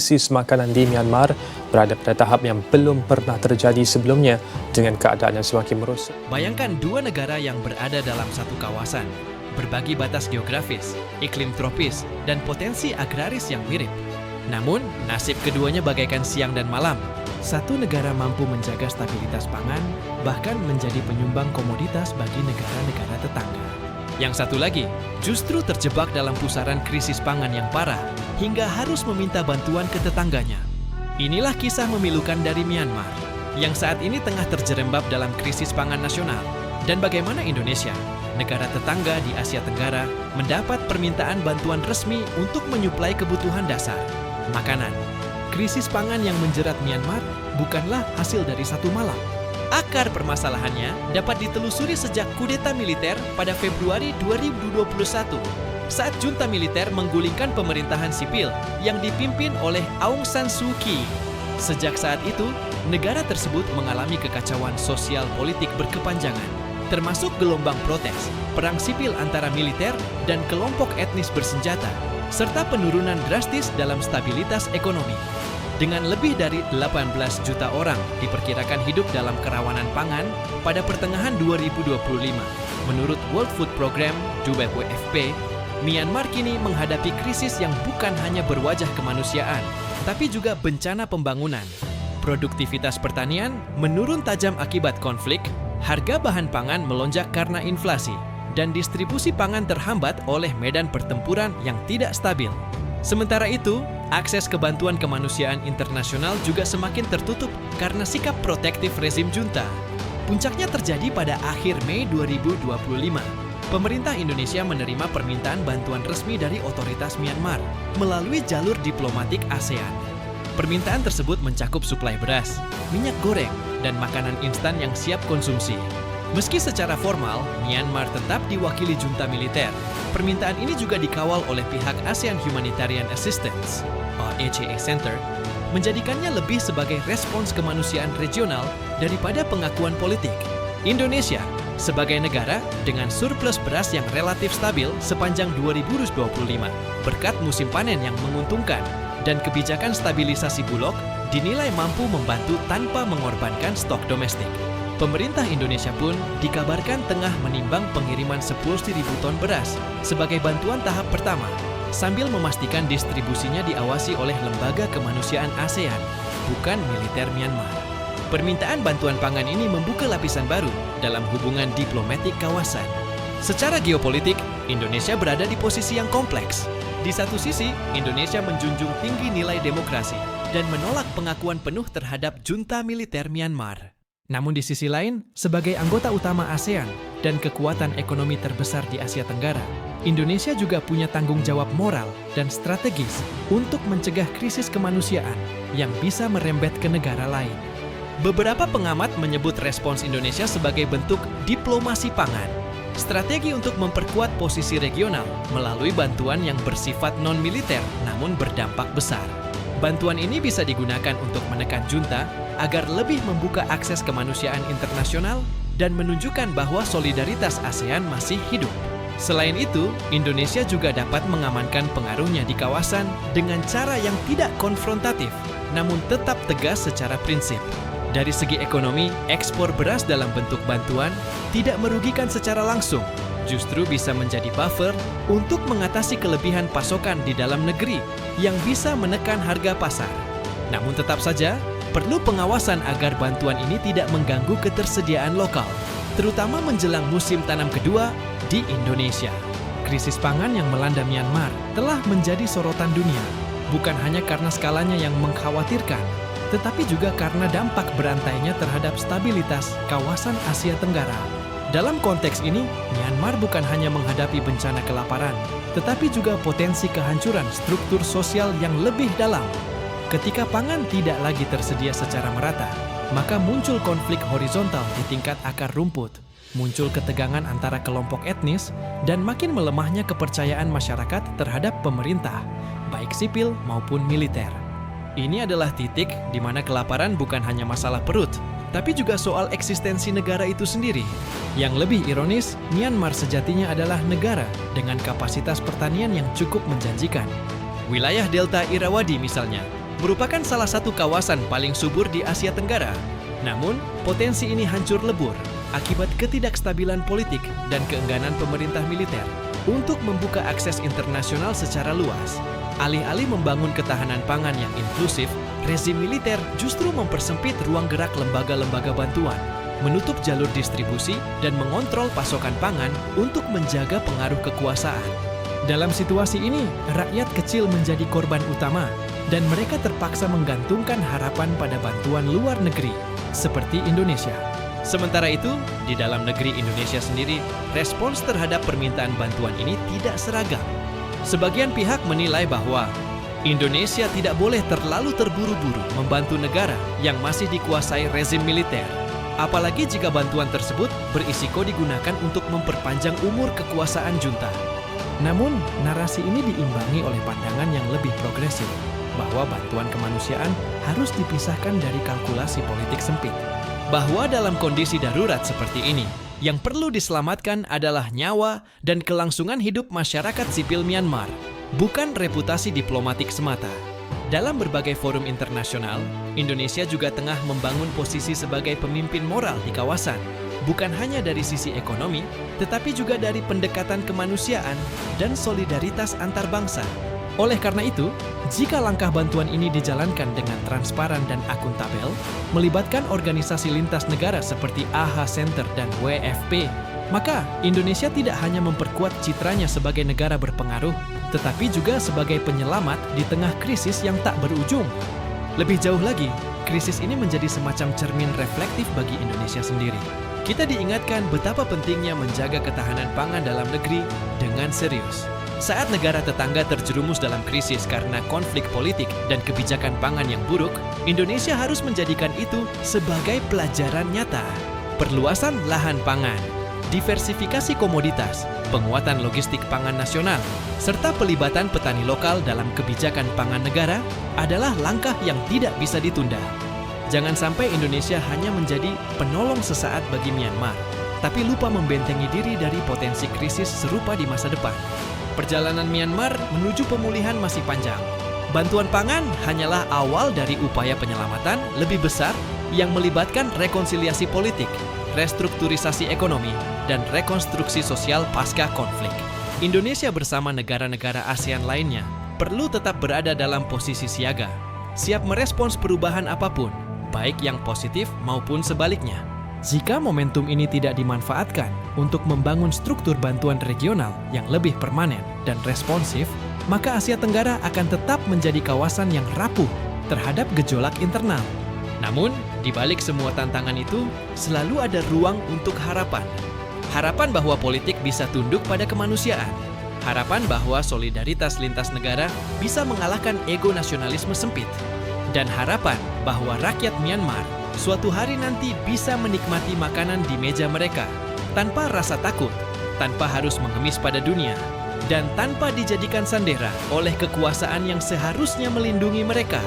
Krisis makanan di Myanmar berada pada tahap yang belum pernah terjadi sebelumnya dengan keadaan yang semakin merosak. Bayangkan dua negara yang berada dalam satu kawasan, berbagi batas geografis, iklim tropis, dan potensi agraris yang mirip. Namun, nasib keduanya bagaikan siang dan malam. Satu negara mampu menjaga stabilitas pangan, bahkan menjadi penyumbang komoditas bagi negara-negara tetangga. Yang satu lagi, justru terjebak dalam pusaran krisis pangan yang parah, hingga harus meminta bantuan ke tetangganya. Inilah kisah memilukan dari Myanmar, yang saat ini tengah terjerembab dalam krisis pangan nasional. Dan bagaimana Indonesia, negara tetangga di Asia Tenggara, mendapat permintaan bantuan resmi untuk menyuplai kebutuhan dasar, makanan. Krisis pangan yang menjerat Myanmar bukanlah hasil dari satu malam. Akar permasalahannya dapat ditelusuri sejak kudeta militer pada Februari 2021, saat junta militer menggulingkan pemerintahan sipil yang dipimpin oleh Aung San Suu Kyi. Sejak saat itu, negara tersebut mengalami kekacauan sosial politik berkepanjangan, termasuk gelombang protes, perang sipil antara militer dan kelompok etnis bersenjata, serta penurunan drastis dalam stabilitas ekonomi. Dengan lebih dari 18 juta orang diperkirakan hidup dalam kerawanan pangan pada pertengahan 2025. Menurut World Food Programme (WFP), Myanmar kini menghadapi krisis yang bukan hanya berwajah kemanusiaan, tapi juga bencana pembangunan. Produktivitas pertanian menurun tajam akibat konflik, harga bahan pangan melonjak karena inflasi, dan distribusi pangan terhambat oleh medan pertempuran yang tidak stabil. Sementara itu, akses ke bantuan kemanusiaan internasional juga semakin tertutup karena sikap protektif rezim junta. Puncaknya terjadi pada akhir Mei 2025. Pemerintah Indonesia menerima permintaan bantuan resmi dari otoritas Myanmar melalui jalur diplomatik ASEAN. Permintaan tersebut mencakup suplai beras, minyak goreng, dan makanan instan yang siap konsumsi. Meski secara formal, Myanmar tetap diwakili junta militer, permintaan ini juga dikawal oleh pihak ASEAN Humanitarian Assistance (AHA Center), menjadikannya lebih sebagai respons kemanusiaan regional daripada pengakuan politik. Indonesia, sebagai negara dengan surplus beras yang relatif stabil sepanjang 2025, berkat musim panen yang menguntungkan dan kebijakan stabilisasi Bulog, dinilai mampu membantu tanpa mengorbankan stok domestik. Pemerintah Indonesia pun dikabarkan tengah menimbang pengiriman 10.000 ton beras sebagai bantuan tahap pertama, sambil memastikan distribusinya diawasi oleh lembaga kemanusiaan ASEAN, bukan militer Myanmar. Permintaan bantuan pangan ini membuka lapisan baru dalam hubungan diplomatik kawasan. Secara geopolitik, Indonesia berada di posisi yang kompleks. Di satu sisi, Indonesia menjunjung tinggi nilai demokrasi dan menolak pengakuan penuh terhadap junta militer Myanmar. Namun di sisi lain, sebagai anggota utama ASEAN dan kekuatan ekonomi terbesar di Asia Tenggara, Indonesia juga punya tanggung jawab moral dan strategis untuk mencegah krisis kemanusiaan yang bisa merembet ke negara lain. Beberapa pengamat menyebut respons Indonesia sebagai bentuk diplomasi pangan, strategi untuk memperkuat posisi regional melalui bantuan yang bersifat non-militer namun berdampak besar. Bantuan ini bisa digunakan untuk menekan junta agar lebih membuka akses kemanusiaan internasional dan menunjukkan bahwa solidaritas ASEAN masih hidup. Selain itu, Indonesia juga dapat mengamankan pengaruhnya di kawasan dengan cara yang tidak konfrontatif, namun tetap tegas secara prinsip. Dari segi ekonomi, ekspor beras dalam bentuk bantuan tidak merugikan secara langsung, justru bisa menjadi buffer untuk mengatasi kelebihan pasokan di dalam negeri yang bisa menekan harga pasar. Namun tetap saja, perlu pengawasan agar bantuan ini tidak mengganggu ketersediaan lokal, terutama menjelang musim tanam kedua di Indonesia. Krisis pangan yang melanda Myanmar telah menjadi sorotan dunia, bukan hanya karena skalanya yang mengkhawatirkan, tetapi juga karena dampak berantainya terhadap stabilitas kawasan Asia Tenggara. Dalam konteks ini, Myanmar bukan hanya menghadapi bencana kelaparan, tetapi juga potensi kehancuran struktur sosial yang lebih dalam. Ketika pangan tidak lagi tersedia secara merata, maka muncul konflik horizontal di tingkat akar rumput, muncul ketegangan antara kelompok etnis, dan makin melemahnya kepercayaan masyarakat terhadap pemerintah, baik sipil maupun militer. Ini adalah titik di mana kelaparan bukan hanya masalah perut, tapi juga soal eksistensi negara itu sendiri. Yang lebih ironis, Myanmar sejatinya adalah negara dengan kapasitas pertanian yang cukup menjanjikan. Wilayah Delta Irrawaddy misalnya, merupakan salah satu kawasan paling subur di Asia Tenggara. Namun, potensi ini hancur lebur akibat ketidakstabilan politik dan keengganan pemerintah militer untuk membuka akses internasional secara luas. Alih-alih membangun ketahanan pangan yang inklusif, rezim militer justru mempersempit ruang gerak lembaga-lembaga bantuan, menutup jalur distribusi, dan mengontrol pasokan pangan untuk menjaga pengaruh kekuasaan. Dalam situasi ini, rakyat kecil menjadi korban utama, dan mereka terpaksa menggantungkan harapan pada bantuan luar negeri, seperti Indonesia. Sementara itu, di dalam negeri Indonesia sendiri, respons terhadap permintaan bantuan ini tidak seragam. Sebagian pihak menilai bahwa Indonesia tidak boleh terlalu terburu-buru membantu negara yang masih dikuasai rezim militer, apalagi jika bantuan tersebut berisiko digunakan untuk memperpanjang umur kekuasaan junta. Namun, narasi ini diimbangi oleh pandangan yang lebih progresif, bahwa bantuan kemanusiaan harus dipisahkan dari kalkulasi politik sempit. Bahwa dalam kondisi darurat seperti ini, yang perlu diselamatkan adalah nyawa dan kelangsungan hidup masyarakat sipil Myanmar, bukan reputasi diplomatik semata. Dalam berbagai forum internasional, Indonesia juga tengah membangun posisi sebagai pemimpin moral di kawasan, bukan hanya dari sisi ekonomi, tetapi juga dari pendekatan kemanusiaan dan solidaritas antar bangsa. Oleh karena itu, jika langkah bantuan ini dijalankan dengan transparan dan akuntabel, melibatkan organisasi lintas negara seperti AHA Center dan WFP, maka Indonesia tidak hanya memperkuat citranya sebagai negara berpengaruh, tetapi juga sebagai penyelamat di tengah krisis yang tak berujung. Lebih jauh lagi, krisis ini menjadi semacam cermin reflektif bagi Indonesia sendiri. Kita diingatkan betapa pentingnya menjaga ketahanan pangan dalam negeri dengan serius. Saat negara tetangga terjerumus dalam krisis karena konflik politik dan kebijakan pangan yang buruk, Indonesia harus menjadikan itu sebagai pelajaran nyata. Perluasan lahan pangan, diversifikasi komoditas, penguatan logistik pangan nasional, serta pelibatan petani lokal dalam kebijakan pangan negara adalah langkah yang tidak bisa ditunda. Jangan sampai Indonesia hanya menjadi penolong sesaat bagi Myanmar, tapi lupa membentengi diri dari potensi krisis serupa di masa depan. Perjalanan Myanmar menuju pemulihan masih panjang. Bantuan pangan hanyalah awal dari upaya penyelamatan lebih besar yang melibatkan rekonsiliasi politik, restrukturisasi ekonomi, dan rekonstruksi sosial pasca konflik. Indonesia bersama negara-negara ASEAN lainnya perlu tetap berada dalam posisi siaga, siap merespons perubahan apapun, baik yang positif maupun sebaliknya. Jika momentum ini tidak dimanfaatkan untuk membangun struktur bantuan regional yang lebih permanen dan responsif, maka Asia Tenggara akan tetap menjadi kawasan yang rapuh terhadap gejolak internal. Namun, di balik semua tantangan itu, selalu ada ruang untuk harapan. Harapan bahwa politik bisa tunduk pada kemanusiaan. Harapan bahwa solidaritas lintas negara bisa mengalahkan ego nasionalisme sempit. Dan harapan bahwa rakyat Myanmar suatu hari nanti bisa menikmati makanan di meja mereka tanpa rasa takut, tanpa harus mengemis pada dunia, dan tanpa dijadikan sandera oleh kekuasaan yang seharusnya melindungi mereka.